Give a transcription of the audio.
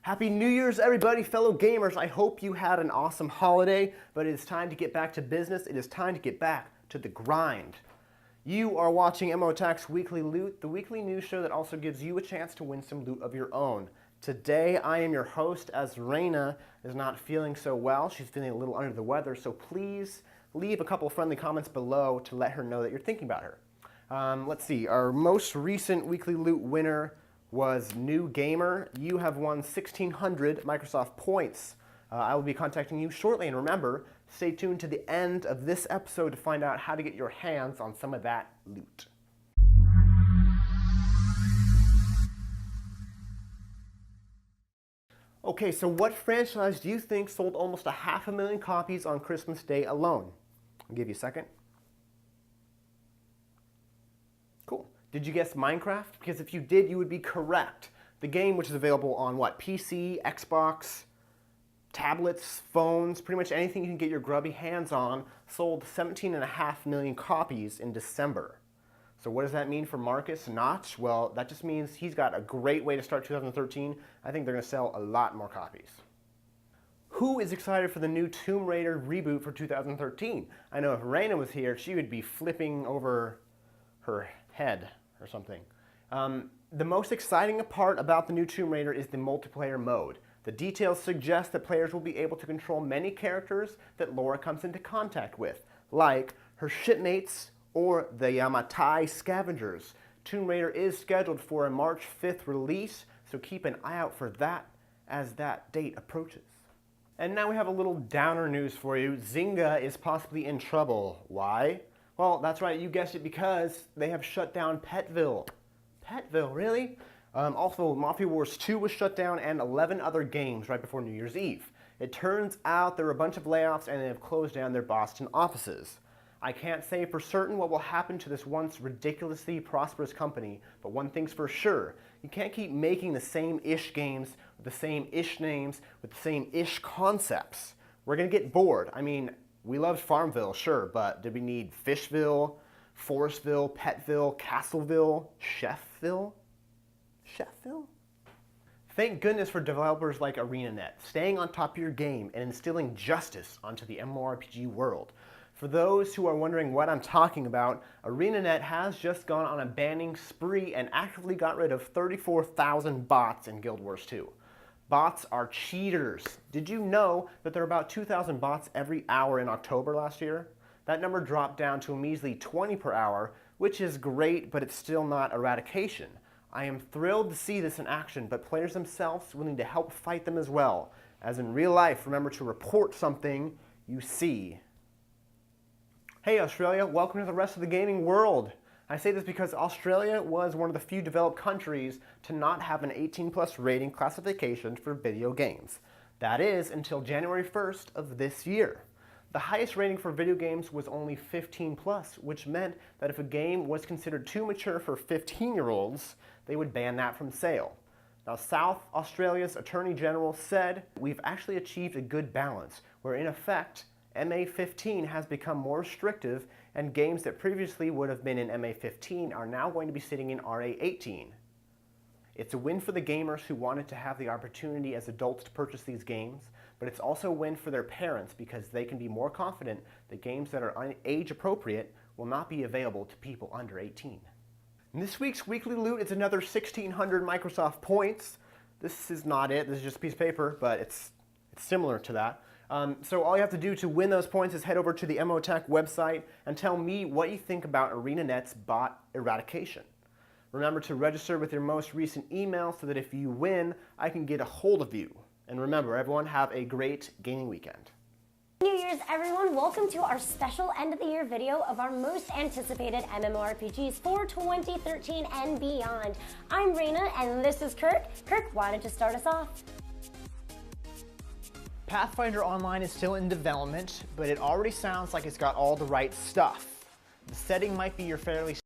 Happy New Year's, everybody, fellow gamers. I hope you had an awesome holiday, but it is time to get back to business. It is time to get back to the grind. You are watching MMO Attack's Weekly Loot, the weekly news show that also gives you a chance to win some loot of your own. Today, I am your host, as Raina is not feeling so well. She's feeling a little under the weather, so please leave a couple of friendly comments below to let her know that you're thinking about her. Let's see, our most recent Weekly Loot winner was New Gamer. You have won 1,600 Microsoft points. I will be contacting you shortly, and remember, stay tuned to the end of this episode to find out how to get your hands on some of that loot. Okay, so what franchise do you think sold almost 500,000 copies on Christmas Day alone? I'll give you a second. Cool. Did you guess Minecraft? Because if you did, you would be correct. The game, which is available on what? PC, Xbox, tablets, phones, pretty much anything you can get your grubby hands on, sold 17.5 million copies in December. So what does that mean for Marcus Notch? Well, that just means he's got a great way to start 2013. I think they're going to sell a lot more copies. Who is excited for the new Tomb Raider reboot for 2013? I know if Raina was here, she would be flipping over her head or something. The most exciting part about the new Tomb Raider is the multiplayer mode. The details suggest that players will be able to control many characters that Laura comes into contact with, like her shipmates or the Yamatai scavengers. Tomb Raider is scheduled for a March 5th release, so keep an eye out for that as that date approaches. And now we have a little downer news for you. Zynga is possibly in trouble. Why? Well, that's right, you guessed it, because they have shut down Petville. Petville, really? Also, Mafia Wars 2 was shut down and 11 other games right before New Year's Eve. It turns out there were a bunch of layoffs and they have closed down their Boston offices. I can't say for certain what will happen to this once ridiculously prosperous company, but one thing's for sure. You can't keep making the same-ish games with the same-ish names with the same-ish concepts. We're going to get bored. I mean, we loved Farmville, sure, but did we need Fishville, Forestville, Petville, Castleville, Chefville? Chefville? Thank goodness for developers like ArenaNet, staying on top of your game and instilling justice onto the MMORPG world. For those who are wondering what I'm talking about, ArenaNet has just gone on a banning spree and actively got rid of 34,000 bots in Guild Wars 2. Bots are cheaters. Did you know that there are about 2,000 bots every hour in October last year? That number dropped down to a measly 20 per hour, which is great, but it's still not eradication. I am thrilled to see this in action, but players themselves will need to help fight them as well. As in real life, remember to report something you see. Hey Australia, welcome to the rest of the gaming world. I say this because Australia was one of the few developed countries to not have an 18+ rating classification for video games. That is until January 1st of this year. The highest rating for video games was only 15+, which meant that if a game was considered too mature for 15-year-olds, they would ban that from sale. Now, South Australia's Attorney General said, "We've actually achieved a good balance, where in effect, MA15 has become more restrictive, and games that previously would have been in MA15 are now going to be sitting in RA18. It's a win for the gamers who wanted to have the opportunity as adults to purchase these games, but it's also a win for their parents because they can be more confident that games that are age appropriate will not be available to people under 18. And this week's Weekly Loot is another 1,600 Microsoft points. This is not it, this is just a piece of paper, but it's similar to that. So all you have to do to win those points is head over to the MMO Attack website and tell me what you think about ArenaNet's bot eradication. Remember to register with your most recent email so that if you win, I can get a hold of you. And remember, everyone, have a great gaming weekend. New Year's, everyone. Welcome to our special end of the year video of our most anticipated MMORPGs for 2013 and beyond. I'm Raina and this is Kirk. Kirk, why don't you start us off? Pathfinder Online is still in development, but it already sounds like it's got all the right stuff. The setting might be your fairly